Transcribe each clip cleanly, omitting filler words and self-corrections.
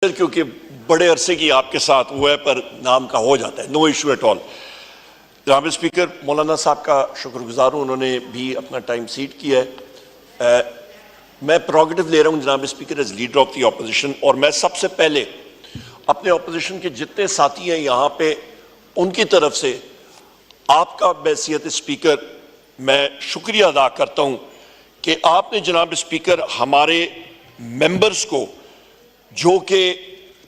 क्योंकि बड़े अरसे की आपके साथ हुआ है पर नाम का हो जाता है, नो इशू एट ऑल। जनाब स्पीकर, मौलाना साहब का शुक्रगुजार हूँ, उन्होंने भी अपना टाइम सीट किया है। मैं प्रोगेटिव ले रहा हूँ जनाब speaker as leader of the opposition, और मैं सबसे पहले अपने ऑपोजिशन के जितने साथी हैं यहाँ पे उनकी तरफ से आपका बैसियत स्पीकर मैं शुक्रिया अदा करता हूँ कि आपने जनाब स्पीकर हमारे मेंबर्स को जो कि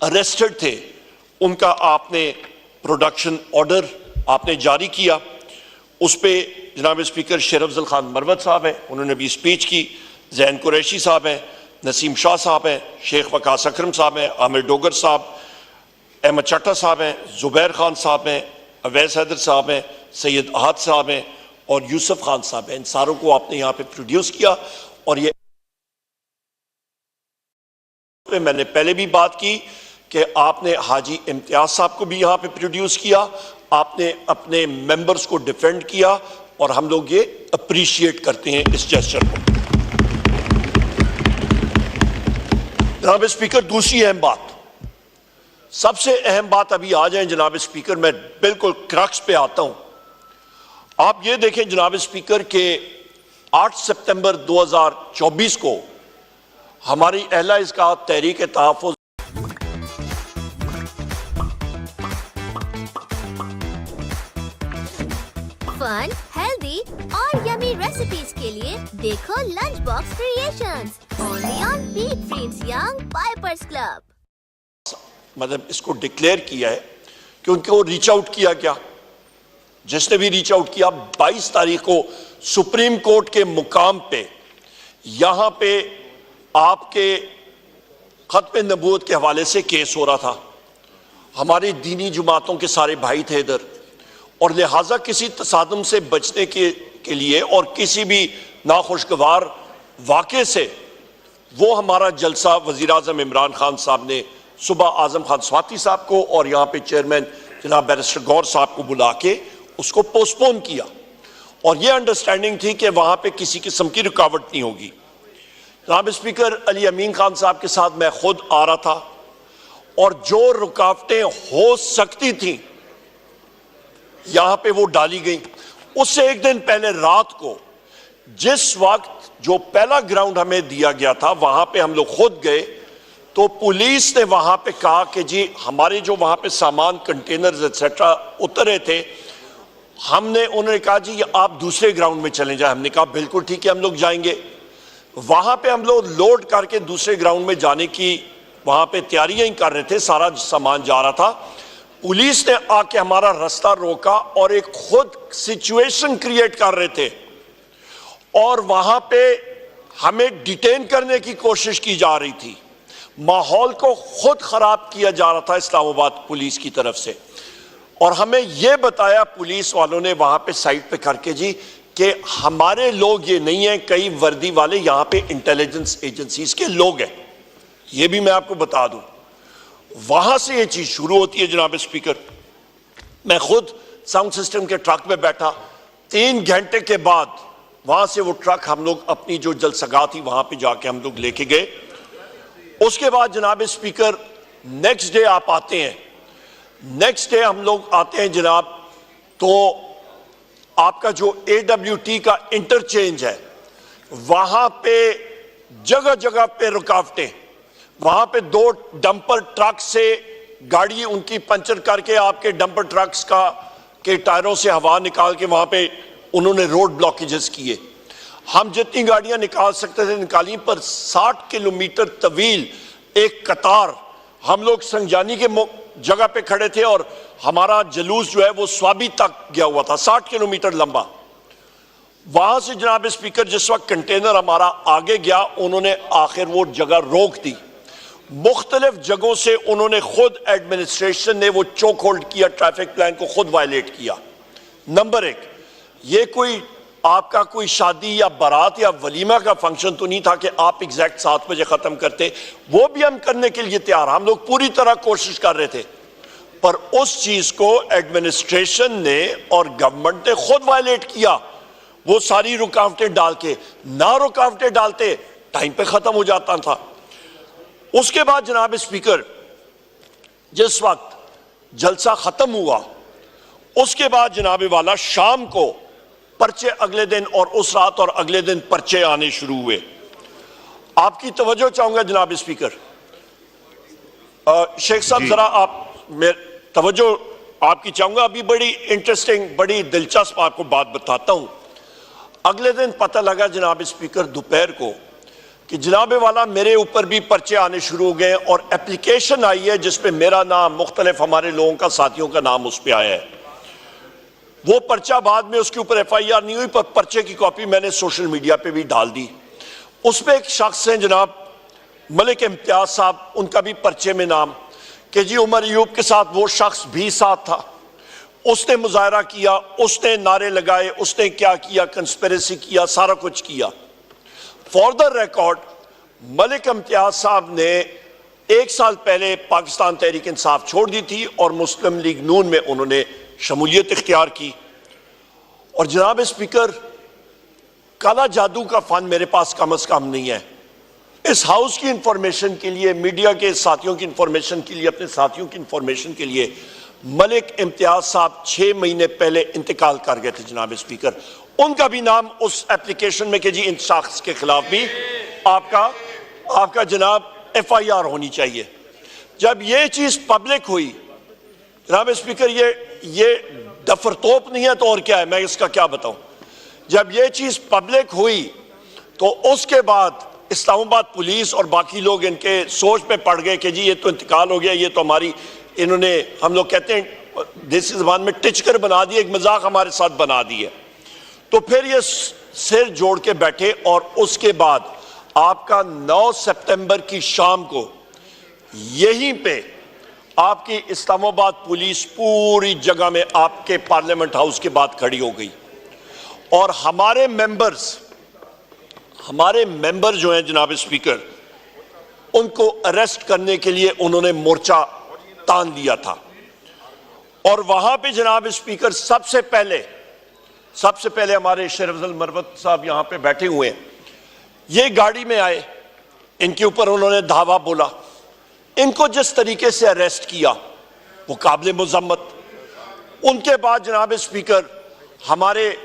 अरेस्टेड थे उनका आपने प्रोडक्शन ऑर्डर आपने जारी किया। उस पर जनाब स्पीकर शेर अफजल खान मरवत साहब हैं, उन्होंने भी स्पीच की, जैन कुरैशी साहब हैं, नसीम शाह साहब हैं, शेख वकास अकरम साहब हैं, आमिर डोगर साहब, अहमद चट्टा साहब हैं, जुबैर खान साहब हैं, अवैस हैदर साहब हैं, सैयद अहद साहब हैं और यूसुफ खान साहब हैं। इन सारों को आपने यहाँ पे प्रोड्यूस किया। और ये मैंने पहले भी बात की कि आपने हाजी इम्तियाज साहब को भी यहाँ पे प्रोड्यूस किया, आपने अपने मेंबर्स को डिफेंड किया और हम लोग ये अप्रिशिएट करते हैं इस जेस्चर को। जनाब स्पीकर, दूसरी अहम बात, सबसे अहम बात अभी आ जाए जनाब स्पीकर, मैं बिल्कुल क्रक्स पे आता हूं। आप ये देखें जनाब स्पीकर के 8 सितंबर 2024 को हमारी अहला इसका तहरीक तहफ़्फ़ुज़ फन, हेल्दी और यमी रेसिपीज के लिए देखो lunch box creations only on beat friends young pipers club. मतलब इसको डिक्लेयर किया है कि उनको रीच आउट किया गया, जिसने भी रीच आउट किया 22 तारीख को सुप्रीम कोर्ट के मुकाम पे यहां पे आपके खत्म नबूवत के हवाले से केस हो रहा था। हमारी दीनी जुमातों के सारे भाई थे इधर, और लिहाजा किसी तसादुम से बचने के लिए और किसी भी नाखुशगवार वाक़े से वो हमारा जलसा वज़ीर आज़म इमरान खान साहब ने सुबह आज़म खान स्वाति साहब को और यहाँ पे चेयरमैन जनाब बैरिस्टर गौर साहब को बुला के उसको पोस्टपोन किया, और ये अंडरस्टैंडिंग थी कि वहाँ पे किसी किस्म की रुकावट नहीं होगी। जनाब स्पीकर, अली अमीन खान साहब के साथ मैं खुद आ रहा था और जो रुकावटें हो सकती थी यहां पे वो डाली गई। उससे एक दिन पहले रात को जिस वक्त जो पहला ग्राउंड हमें दिया गया था वहां पे हम लोग खुद गए, तो पुलिस ने वहां पे कहा कि जी हमारे जो वहां पे सामान कंटेनर्स एक्सेट्रा उतरे थे, हमने उन्होंने कहा जी आप दूसरे ग्राउंड में चले जाए। हमने कहा बिल्कुल ठीक है, हम लोग जाएंगे। वहां पे हम लोग लोड करके दूसरे ग्राउंड में जाने की वहां पे तैयारियां ही कर रहे थे, सारा सामान जा रहा था। पुलिस ने आके हमारा रास्ता रोका और एक खुद सिचुएशन क्रिएट कर रहे थे और वहां पे हमें डिटेन करने की कोशिश की जा रही थी। माहौल को खुद खराब किया जा रहा था इस्लामाबाद पुलिस की तरफ से, और हमें यह बताया पुलिस वालों ने वहां पे साइड पे करके जी कि हमारे लोग ये नहीं है, कई वर्दी वाले यहाँ पे इंटेलिजेंस एजेंसीज के लोग हैं। ये भी मैं आपको बता दूं, वहां से ये चीज शुरू होती है। जनाब स्पीकर, मैं खुद साउंड सिस्टम के ट्रक में बैठा, 3 घंटे के बाद वहां से वो ट्रक हम लोग अपनी जो जलसगाह थी वहां पे जाके हम लोग लेके गए। उसके बाद जनाब स्पीकर नेक्स्ट डे आप आते हैं, नेक्स्ट डे हम लोग आते हैं जनाब, तो आपका जो AWT का इंटरचेंज है वहां पे जगह जगह पे रुकावटें, वहां पे 2 डंपर ट्रक से गाड़ी उनकी पंचर करके आपके डंपर ट्रक्स का के टायरों से हवा निकाल के वहां पे उन्होंने रोड ब्लॉकेजेस किए। हम जितनी गाड़ियां निकाल सकते थे निकाली, पर 60 किलोमीटर तवील एक कतार हम लोग संजानी के जगह पे खड़े थे और हमारा जुलूस जो है वो स्वाबी तक गया हुआ था, 60 किलोमीटर लंबा। वहां से जनाब स्पीकर जिस वक्त कंटेनर हमारा आगे गया, उन्होंने आखिर वो जगह रोक दी। मुख्तलिफ जगहों से उन्होंने खुद एडमिनिस्ट्रेशन ने वो चोक होल्ड किया, ट्रैफिक प्लान को खुद वायलेट किया। नंबर 1, ये कोई आपका कोई शादी या बारात या वलीमा का फंक्शन तो नहीं था कि आप एग्जैक्ट 7 बजे खत्म करते, वो भी हम करने के लिए तैयार, हम लोग पूरी तरह कोशिश कर रहे थे, पर उस चीज को एडमिनिस्ट्रेशन ने और गवर्नमेंट ने खुद वायलेट किया। वो सारी रुकावटें डाल के, ना रुकावटें डालते टाइम पे खत्म हो जाता था। उसके बाद जनाब स्पीकर जिस वक्त जलसा खत्म हुआ उसके बाद जनाब वाला शाम को पर्चे अगले दिन और उस रात और अगले दिन पर्चे आने शुरू हुए। आपकी तवज्जो चाहूंगा जनाब स्पीकर, शेख साहब जरा आप तवज्जो आपकी चाहूंगा। अभी बड़ी इंटरेस्टिंग, बड़ी दिलचस्प आपको बात बताता हूं। अगले दिन पता लगा जनाब स्पीकर दोपहर को कि जनाब वाला मेरे ऊपर भी पर्चे आने शुरू हो गए और एप्लीकेशन आई है जिसपे मेरा नाम, मुख्तलिफ हमारे लोगों का, साथियों का नाम उस पर आया है। वो पर्चा बाद में उसके ऊपर FIR नहीं हुई, पर पर्चे की कॉपी मैंने सोशल मीडिया पे भी डाल दी। उस पर एक शख्स है जनाब मलिक इम्तियाज साहब, उनका भी पर्चे में नाम कि जी उमर अयूब के साथ वो शख्स भी साथ था, उसने मुजाहरा किया, उसने नारे लगाए, उसने क्या किया, कंस्पिरेसी किया, सारा कुछ किया। For the record Malik Imtiaz साहब ने 1 साल पहले पाकिस्तान तहरीक इंसाफ छोड़ दी थी और मुस्लिम लीग नून में उन्होंने शमूलियत इख्तियार की। और जनाब स्पीकर, काला जादू का फन मेरे पास कम से कम नहीं है। इस हाउस की इंफॉर्मेशन के लिए, मीडिया के साथियों की इंफॉर्मेशन के लिए, अपने साथियों की इंफॉर्मेशन के लिए, मलिक इम्तियाज साहब 6 महीने पहले इंतकाल कर गए थे जनाब स्पीकर। उनका भी नाम उस एप्लीकेशन में कि जी इन शख्स के खिलाफ भी आपका जनाब FIR होनी चाहिए। जब ये चीज पब्लिक हुई जनाब स्पीकर, ये दफरतोप नहीं है तो और क्या है, मैं इसका क्या बताऊं। जब ये चीज पब्लिक हुई तो उसके बाद इस्लामाबाद पुलिस और बाकी लोग इनके सोच पे पड़ गए कि जी ये तो इंतकाल हो गया, ये तो हमारी, इन्होंने, हम लोग कहते हैं देसी ज़बान में, टिचकर बना दी, एक मजाक हमारे साथ बना दी है। तो फिर ये सिर जोड़ के बैठे और उसके बाद आपका 9 सितंबर की शाम को यहीं पे आपकी इस्लामाबाद पुलिस पूरी जगह में आपके पार्लियामेंट हाउस के बाद खड़ी हो गई और हमारे मेंबर जो हैं जनाब स्पीकर, उनको अरेस्ट करने के लिए उन्होंने मोर्चा तान लिया था। और वहां पे जनाब स्पीकर सबसे पहले हमारे शरफजल मरवत साहब यहां पे बैठे हुए हैं, ये गाड़ी में आए, इनके ऊपर उन्होंने धावा बोला, इनको जिस तरीके से अरेस्ट किया वो काबिल मुज़म्मत। उनके बाद जनाब स्पीकर हमारे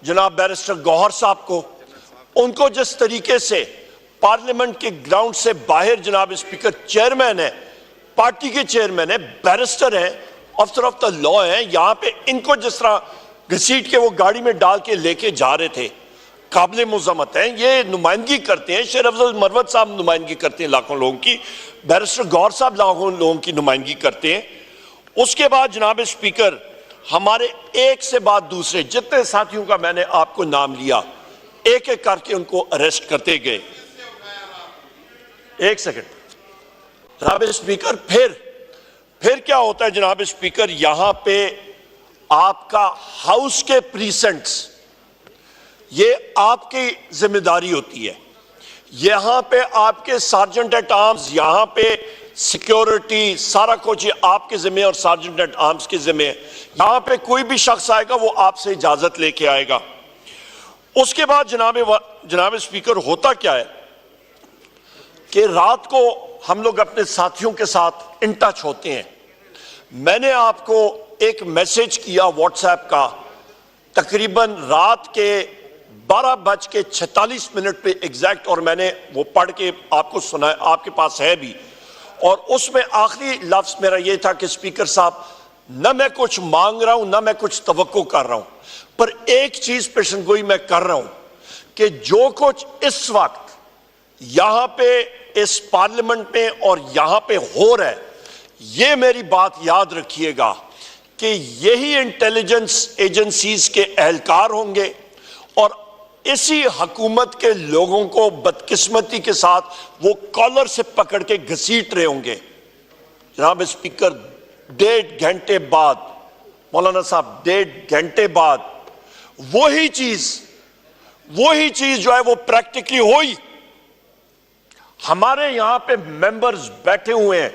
जनाब बैरिस्टर गौहर साहब को, उनको जिस तरीके से पार्लियामेंट के ग्राउंड से बाहर जनाब स्पीकर चेयरमैन है, पार्टी के चेयरमैन है, बैरिस्टर है, ऑफिसर ऑफ द लॉ है, यहां पे इनको जिस तरह घसीट के वो गाड़ी में डाल के लेके जा रहे थे, काबिल मुज़म्मत हैं। ये नुमाइंदगी करते हैं, शरफजल मरवत साहब नुमाइंदगी करते हैं लाखों लोगों की, बैरिस्टर गौहर साहब लाखों लोगों की नुमाइंदगी करते हैं। उसके बाद जनाब स्पीकर हमारे एक से बाद दूसरे जितने साथियों का मैंने आपको नाम लिया, एक एक करके उनको अरेस्ट करते गए। एक सेकंड जनाब स्पीकर, फिर क्या होता है जनाब स्पीकर, यहां पे आपका हाउस के प्रीसेंट्स, ये आपकी जिम्मेदारी होती है। यहां पे आपके सार्जेंट एट आर्म्स, यहां पे सिक्योरिटी, सारा कुछ ये आपके जिम्मे और सार्जेंट एट आर्म्स के जिम्मे है। यहां पे कोई भी शख्स आएगा वो आपसे इजाजत लेके आएगा। उसके बाद जनाब स्पीकर होता क्या है कि रात को हम लोग अपने साथियों के साथ इन टच होते हैं। मैंने आपको एक मैसेज किया व्हाट्सएप का तकरीबन रात के 12:46 पे एग्जैक्ट, और मैंने वो पढ़ के आपको सुना, आपके पास है भी। और उसमें आखिरी लफ्ज मेरा ये था कि स्पीकर साहब, न मैं कुछ मांग रहा हूं न मैं कुछ तवक्को कर रहा हूं, पर एक चीज पेशनगोई मैं कर रहा हूं कि जो कुछ इस वक्त यहां पे इस पार्लियामेंट में और यहां पे हो रहा है, ये मेरी बात याद रखिएगा कि यही इंटेलिजेंस एजेंसीज के एहलकार होंगे और इसी हुकूमत के लोगों को बदकिस्मती के साथ वो कॉलर से पकड़ के घसीट रहे होंगे। जनाब स्पीकर, 1.5 घंटे बाद, मौलाना साहब, 1.5 घंटे बाद वही चीज जो है वो प्रैक्टिकली हुई। हमारे यहां पे मेंबर्स बैठे हुए हैं,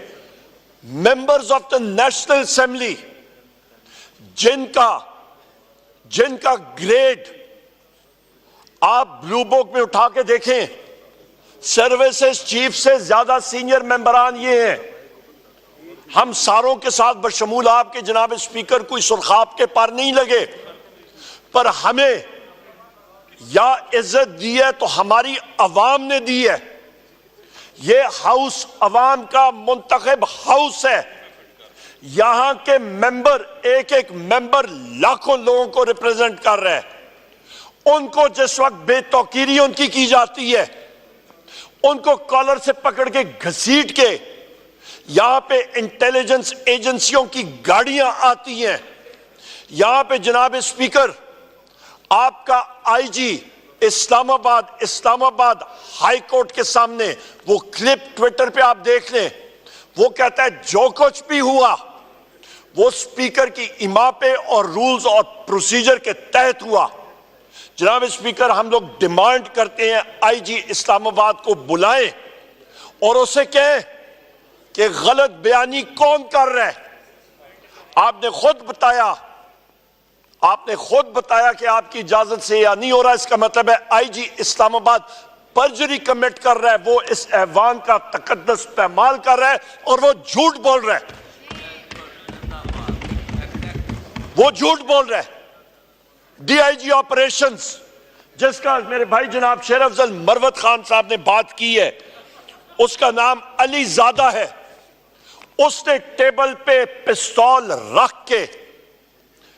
members of the national assembly, जिनका ग्रेड आप ब्लू बुक में उठा के देखें, सर्विसेज चीफ से ज्यादा सीनियर मेंबरान ये हैं। हम सारों के साथ बशमूल आपके जनाब स्पीकर कोई सुरखाब के पार नहीं लगे, पर हमें या इज्जत दी है तो हमारी अवाम ने दी है। ये हाउस अवाम का मुंतखब हाउस है। यहां के मेंबर, एक एक मेंबर लाखों लोगों को रिप्रेजेंट कर रहे हैं। उनको जिस वक्त बेतौकीरी उनकी की जाती है, उनको कॉलर से पकड़ के घसीट के यहां पे इंटेलिजेंस एजेंसियों की गाड़ियां आती हैं। यहां पे जनाब स्पीकर आपका आईजी इस्लामाबाद हाई कोर्ट के सामने वो क्लिप ट्विटर पे आप देख लें, वो कहता है जो कुछ भी हुआ वो स्पीकर की इमा पे और रूल्स और प्रोसीजर के तहत हुआ। जनाब स्पीकर, हम लोग डिमांड करते हैं आईजी इस्लामाबाद को बुलाएं और उसे कहें कि गलत बयानी कौन कर रहा है। आपने खुद बताया कि आपकी इजाजत से या नहीं हो रहा। इसका मतलब है आईजी इस्लामाबाद परजरी कमिट कर रहा है, वो इस ऐवान का तकद्दस पैमाल कर रहा है और वो झूठ बोल रहा है। डीआईजी ऑपरेशंस जिसका मेरे भाई जनाब शेर अफजल मरवत खान साहब ने बात की है, उसका नाम अली ज़ादा है। उसने टेबल पे पिस्तौल रख के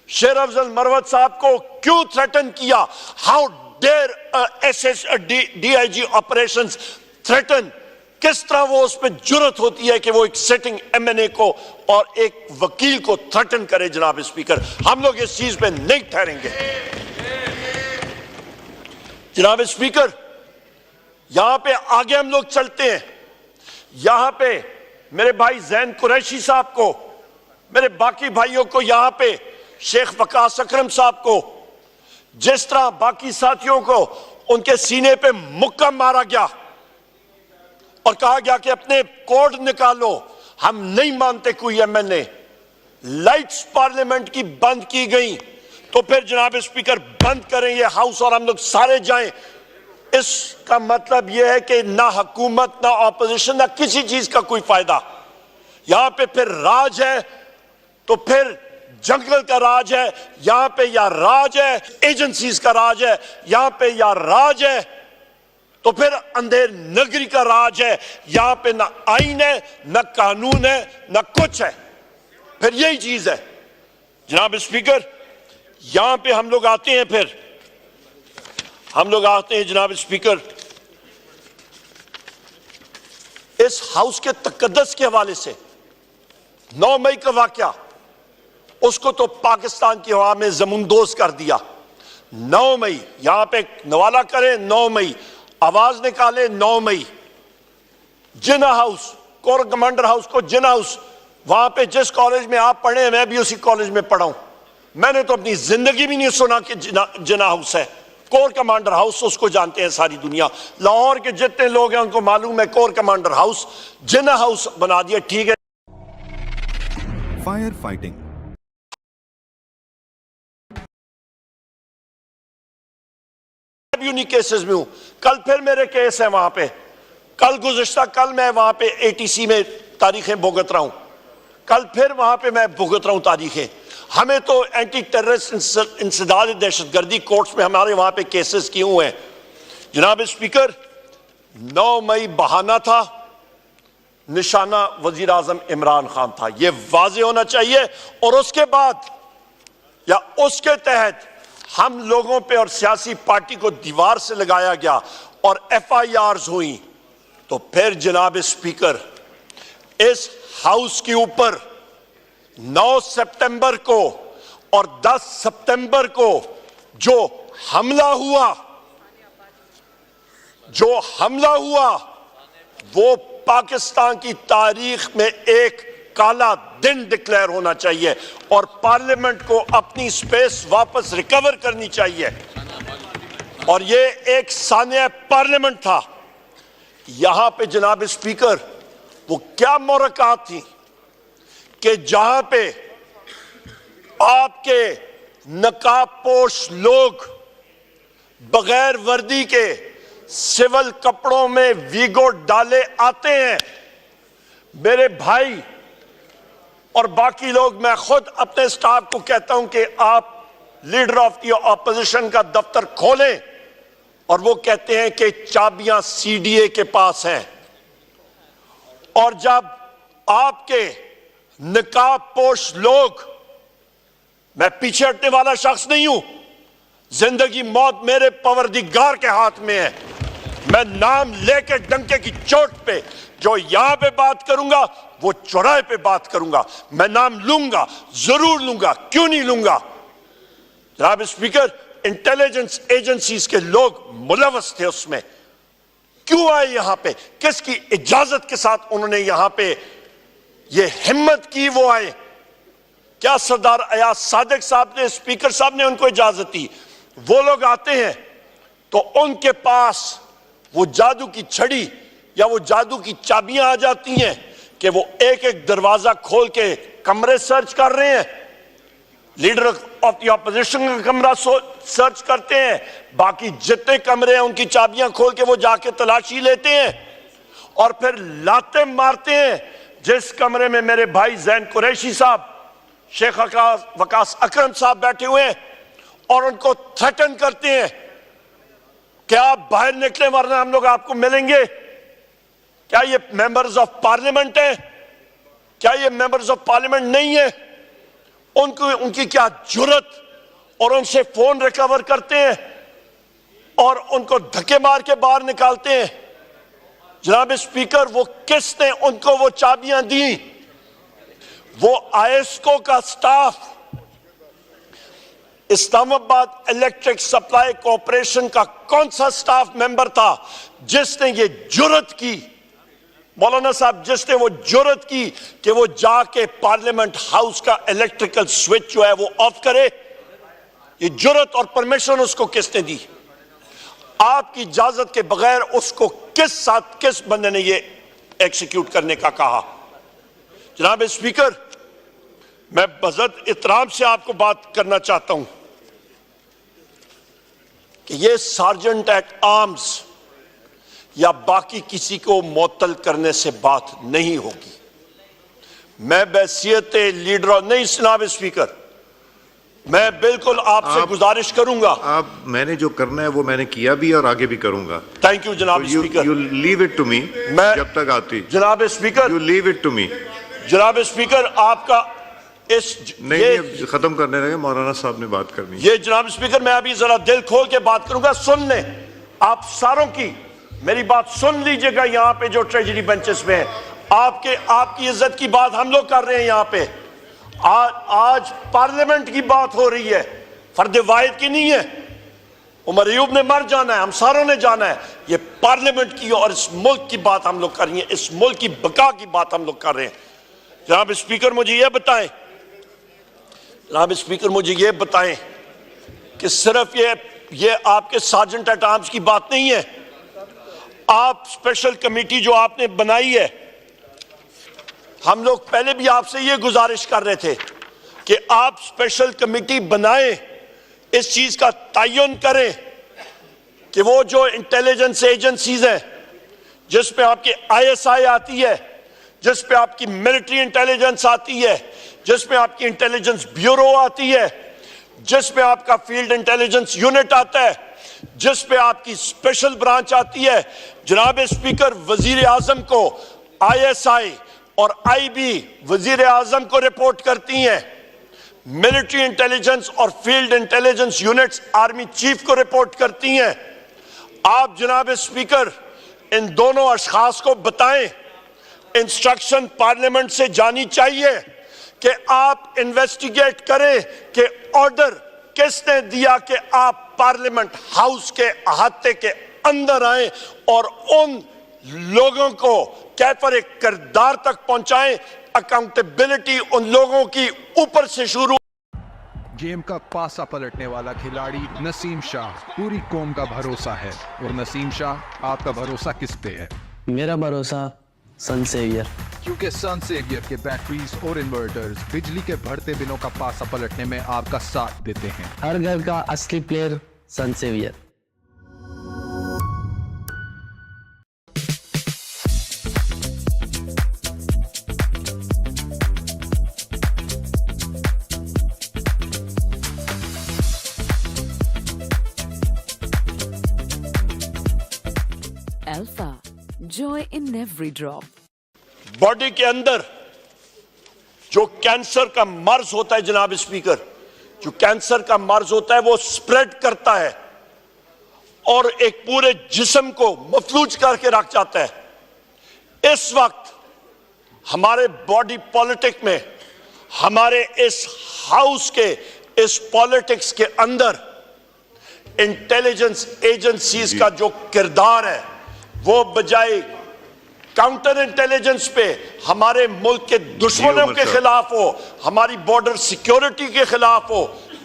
शेर अफजल मरवत साहब को क्यों थ्रेटन किया? How dare DIG operations threaten? किस तरह वो उस पर जुर्रत होती है कि वो एक सिटिंग एमएनए को और एक वकील को थ्रेटन करे? जनाब स्पीकर, हम लोग इस चीज पे नहीं ठहरेंगे। जनाब स्पीकर, यहां पे आगे हम लोग चलते हैं। यहां पे मेरे भाई जैन कुरैशी साहब को, मेरे बाकी भाइयों को, यहां पे शेख वकास अकरम साहब को, जिस तरह बाकी साथियों को उनके सीने पे मुक्का मारा गया और कहा गया कि अपने कोड निकालो, हम नहीं मानते कोई एमएनए। लाइट्स पार्लियामेंट की बंद की गई, तो फिर जनाब स्पीकर बंद करें ये हाउस और हम लोग सारे जाएं। इसका मतलब यह है कि ना हुकूमत, ना ऑपोजिशन, ना किसी चीज का कोई फायदा। यहां पे फिर राज है तो फिर जंगल का राज है, यहां पे या राज है एजेंसीज का राज है, यहां पे या राज है तो फिर अंधेर नगरी का राज है। यहां पे ना आईन है, ना कानून है, ना कुछ है। फिर यही चीज है। जनाब स्पीकर, यहां पे हम लोग आते हैं, फिर हम लोग आते हैं जनाब स्पीकर इस हाउस के तकद्दस के हवाले से। 9 मई का वाकया, उसको तो पाकिस्तान की हवा में जमींदोज कर दिया। 9 मई यहां पे नवाला करें, 9 मई आवाज निकाले, 9 मई जिना हाउस, कोर कमांडर हाउस को जिना हाउस, वहां पे जिस कॉलेज में आप पढ़े, मैं भी उसी कॉलेज में पढ़ा हूं। मैंने तो अपनी जिंदगी भी नहीं सुना कि जिना हाउस है। कोर कमांडर हाउस उसको जानते हैं सारी दुनिया। लाहौर के जितने लोग हैं उनको मालूम है कोर कमांडर हाउस, जिना हाउस बना दिया। ठीक है, फायर फाइटिंग उन्हीं केसेस में हूं। कल फिर मेरे केस है वहां पे। कल मैं वहां पे एटीसी में तारीखें भुगत रहा हूं। कल फिर वहां पे मैं भुगत रहा हूं तारीखें। हमें तो एंटी टेररिस्ट इंसदाद दहशतगर्दी कोर्ट्स में हमारे वहां पे केसेस किए हुए हैं। जनाब स्पीकर, 9 मई बहाना था, निशाना वजीर आजम इमरान खान था, यह वाजे होना चाहिए। और उसके बाद या उसके तहत हम लोगों पे और सियासी पार्टी को दीवार से लगाया गया और FIRs हुई। तो फिर जनाब स्पीकर, इस हाउस के ऊपर 9 सितंबर को और 10 सितंबर को जो हमला हुआ वो पाकिस्तान की तारीख में एक काला दिन डिक्लेयर होना चाहिए और पार्लियामेंट को अपनी स्पेस वापस रिकवर करनी चाहिए। और ये एक सानिया पार्लियामेंट था। यहां पे जनाब स्पीकर वो क्या मुरक़ात थी कि जहां पे आपके नकाबपोश लोग बगैर वर्दी के सिविल कपड़ों में वीगो डाले आते हैं। मेरे भाई और बाकी लोग, मैं खुद अपने स्टाफ को कहता हूं कि आप लीडर ऑफ द ऑपोजिशन का दफ्तर खोलें, और वो कहते हैं कि चाबियां सीडीए के पास हैं। और जब आपके निकाब पोश लोग, मैं पीछे हटने वाला शख्स नहीं हूं, जिंदगी मौत मेरे परवरदिगार के हाथ में है। मैं नाम लेके डंके की चोट पे जो यहां पे बात करूंगा वो चौराहे पे बात करूंगा। मैं नाम लूंगा, जरूर लूंगा, क्यों नहीं लूंगा। जनाब स्पीकर, इंटेलिजेंस एजेंसीज के लोग मुलव्वस थे उसमें, क्यों आए यहां पे, किसकी इजाजत के साथ उन्होंने यहां पे ये हिम्मत की वो आए? क्या सरदार अयाज सादिक साहब ने, स्पीकर साहब ने उनको इजाजत दी? वो लोग आते हैं तो उनके पास वो जादू की छड़ी या वो जादू की चाबियां आ जाती हैं कि वो एक एक दरवाजा खोल के कमरे सर्च कर रहे हैं। लीडर ऑफ द ऑपोजिशन का कमरा सर्च करते हैं, बाकी जितने कमरे हैं उनकी चाबियां खोल के वो जाके तलाशी लेते हैं और फिर लाते मारते हैं। जिस कमरे में मेरे भाई जैन कुरैशी साहब, शेख वकास अकरम साहब बैठे हुए हैं, और उनको थ्रेटन करते हैं कि आप बाहर निकले वरना हम लोग आपको मिलेंगे। क्या ये मेंबर्स ऑफ पार्लियामेंट है? क्या ये मेंबर्स ऑफ पार्लियामेंट नहीं है? उनकी क्या जुर्रत, और उनसे फोन रिकवर करते हैं और उनको धक्के मार के बाहर निकालते हैं। जनाब स्पीकर, वो किसने उनको वो चाबियां दी? वो आईएसको का staff, Islamabad electric supply corporation का कौन सा स्टाफ मेंबर था जिसने ये जुर्रत की, मौलाना साहब, जिसने वो जुर्रत की कि वो जाके पार्लियामेंट हाउस का इलेक्ट्रिकल स्विच जो है वो ऑफ करे? ये जुर्रत और परमिशन उसको किसने दी? आपकी इजाजत के बगैर उसको किस बंदे ने ये एक्सिक्यूट करने का कहा? जनाब स्पीकर, मैं बजत इतराम से आपको बात करना चाहता हूं कि ये सार्जेंट एट आर्म्स या बाकी किसी को मुअत्तल करने से बात नहीं होगी। मैं बैसियत लीडर नहीं, जनाब स्पीकर, मैं बिल्कुल आपसे गुजारिश करूंगा। आप, मैंने जो करना है वो मैंने किया भी और आगे भी करूंगा। थैंक यू जनाब speaker. You leave it to me. मैं जब तक आती, जनाब speaker, you leave it to me. जनाब स्पीकर, आपका नहीं, खत्म करने लगे, मौलाना साहब ने बात करनी। ये जनाब स्पीकर, मैं अभी जरा दिल खोल के बात करूंगा, सुन लें आप सारों की मेरी बात सुन लीजिएगा। यहाँ पे जो ट्रेजरी बेंचेस में है, आपकी इज्जत की बात हम लोग कर रहे हैं। यहाँ पे आज पार्लियामेंट की बात हो रही है, फर्द वाहिद की नहीं है। उमर अयूब ने मर जाना है, हम सारों ने जाना है। ये पार्लियामेंट की और इस मुल्क की बात हम लोग कर रहे हैं, इस मुल्क की बका की बात हम लोग कर रहे हैं। जनाब स्पीकर, मुझे ये बताएं, जनाब स्पीकर, मुझे ये बताएं कि सिर्फ ये आपके सार्जेंट एट आर्म्स की बात नहीं है। आप स्पेशल कमेटी जो आपने बनाई है, हम लोग पहले भी आपसे ये गुजारिश कर रहे थे कि आप स्पेशल कमेटी बनाएं, इस चीज का तयन करें कि वो जो इंटेलिजेंस एजेंसीज हैं, जिसमें आपकी आईएसआई आती है, जिसपे आपकी मिलिट्री इंटेलिजेंस आती है, जिसमें आपकी इंटेलिजेंस ब्यूरो आती है, जिसमें आपका फील्ड इंटेलिजेंस यूनिट आता है, जिसपे आपकी स्पेशल ब्रांच आती है। जनाब स्पीकर, वजीर आजम को आईएसआई और आईबी वजीर आजम को रिपोर्ट करती हैं। मिलिट्री इंटेलिजेंस और field intelligence units army chief को रिपोर्ट करती हैं। आप जनाब स्पीकर इन दोनों अशखास को बताएं, इंस्ट्रक्शन पार्लियामेंट से जानी चाहिए कि आप इन्वेस्टिगेट करें कि ऑर्डर किसने दिया कि आप पार्लियामेंट हाउस के अहाते के अंदर आए और उन लोगों को कैफर किरदार तक पहुंचाएं। अकाउंटेबिलिटी उन लोगों की ऊपर से शुरू। गेम का पासा पलटने वाला खिलाड़ी नसीम शाह पूरी कौम का भरोसा है। और नसीम शाह, आपका भरोसा किस पे है? मेरा भरोसा सन सेवियर, क्योंकि सन सेवियर के बैटरीज और इन्वर्टर्स बिजली के बढ़ते बिलों का पासा पलटने में आपका साथ देते हैं। हर घर का असली player son saviour. joy in every drop. Body के अंदर जो कैंसर का मर्ज होता है जनाब स्पीकर, जो कैंसर का मर्ज होता है वो स्प्रेड करता है और एक पूरे जिस्म को मफलूज करके रख जाता है। इस वक्त हमारे बॉडी पॉलिटिक्स में, हमारे इस हाउस के इस पॉलिटिक्स के अंदर इंटेलिजेंस एजेंसीज का जो किरदार है वो बजाय काउंटर इंटेलिजेंस पे हमारे मुल्क के दुश्मनों के खिलाफ हो, हमारी बॉर्डर सिक्योरिटी के खिलाफ हो,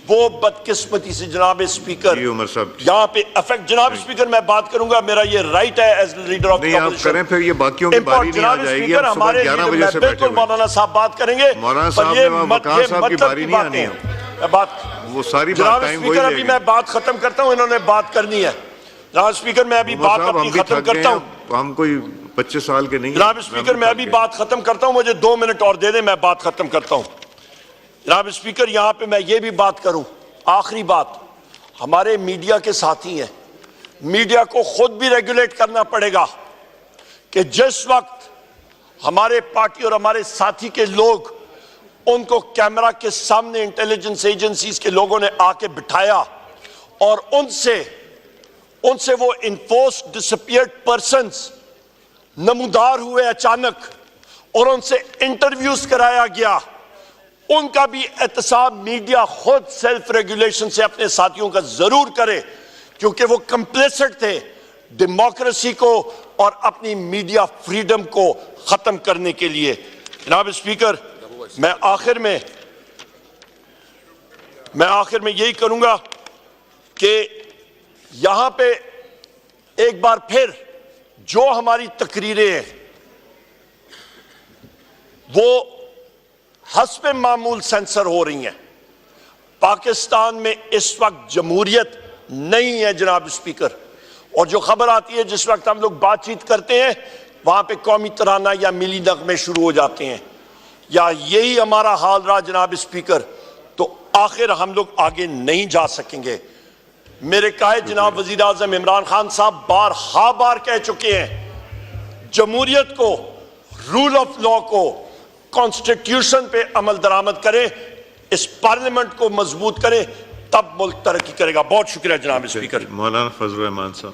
वो बदकिस्मती से जनाब स्पीकर यहाँ पे अफेक्ट। जनाब स्पीकर मैं बात करूंगा, मेरा ये राइट है एज लीडर ऑफ द करें, फिर ये बाकियों की बारी नहीं आ जाएगी। हम सुबह 11 बजे से बिल्कुल मौलाना साहब बात करेंगे, मौलाना साहब ने वकार साहब की बारी नहीं आनी है, बात वो सारी बात जनाब टाइम स्पीकर अभी मैं बात खत्म करता हूँ, इन्होंने बात करनी है। जनाब स्पीकर मैं अभी बात अपनी खत्म करता हूँ, हम कोई 25 साल के नहीं। जनाब स्पीकर मैं अभी बात खत्म करता हूँ, मुझे 2 मिनट और दे दें, मैं बात खत्म करता हूँ। जनाब स्पीकर यहाँ पे मैं ये भी बात करूँ, आखिरी बात, हमारे मीडिया के साथी हैं, मीडिया को खुद भी रेगुलेट करना पड़ेगा कि जिस वक्त हमारे पार्टी और हमारे साथी के लोग, उनको कैमरा के सामने इंटेलिजेंस एजेंसीज के लोगों ने आके बिठाया और उनसे वो इन्फोर्स डिसअपीयर्ड पर्सन्स नमूदार हुए अचानक और उनसे इंटरव्यूज कराया गया, उनका भी एहतसाब मीडिया खुद सेल्फ रेगुलेशन से अपने साथियों का जरूर करे, क्योंकि वो कंप्लेसेंट थे डेमोक्रेसी को और अपनी मीडिया फ्रीडम को खत्म करने के लिए। जनाब स्पीकर मैं आखिर में यही करूंगा कि यहां पे एक बार फिर जो हमारी तकरीरें हैं वो हस्बे मामूल सेंसर हो रही हैं। पाकिस्तान में इस वक्त जमहूरियत नहीं है जनाब स्पीकर, और जो खबर आती है जिस वक्त हम लोग बातचीत करते हैं वहां पे कौमी तराना या मिली नगमे शुरू हो जाते हैं, या यही हमारा हाल रहा जनाब स्पीकर तो आखिर हम लोग आगे नहीं जा सकेंगे। मेरे कायद जनाब वजीर आजम इमरान खान साहब बार कह चुके हैं, जमहूरियत को, रूल ऑफ लॉ को, कॉन्स्टिट्यूशन पे अमल दरामद करें, इस पार्लियामेंट को मजबूत करें, तब मुल्क तरक्की करेगा। बहुत शुक्रिया जनाब स्पीकर। मौलाना फजल रहमान साहब।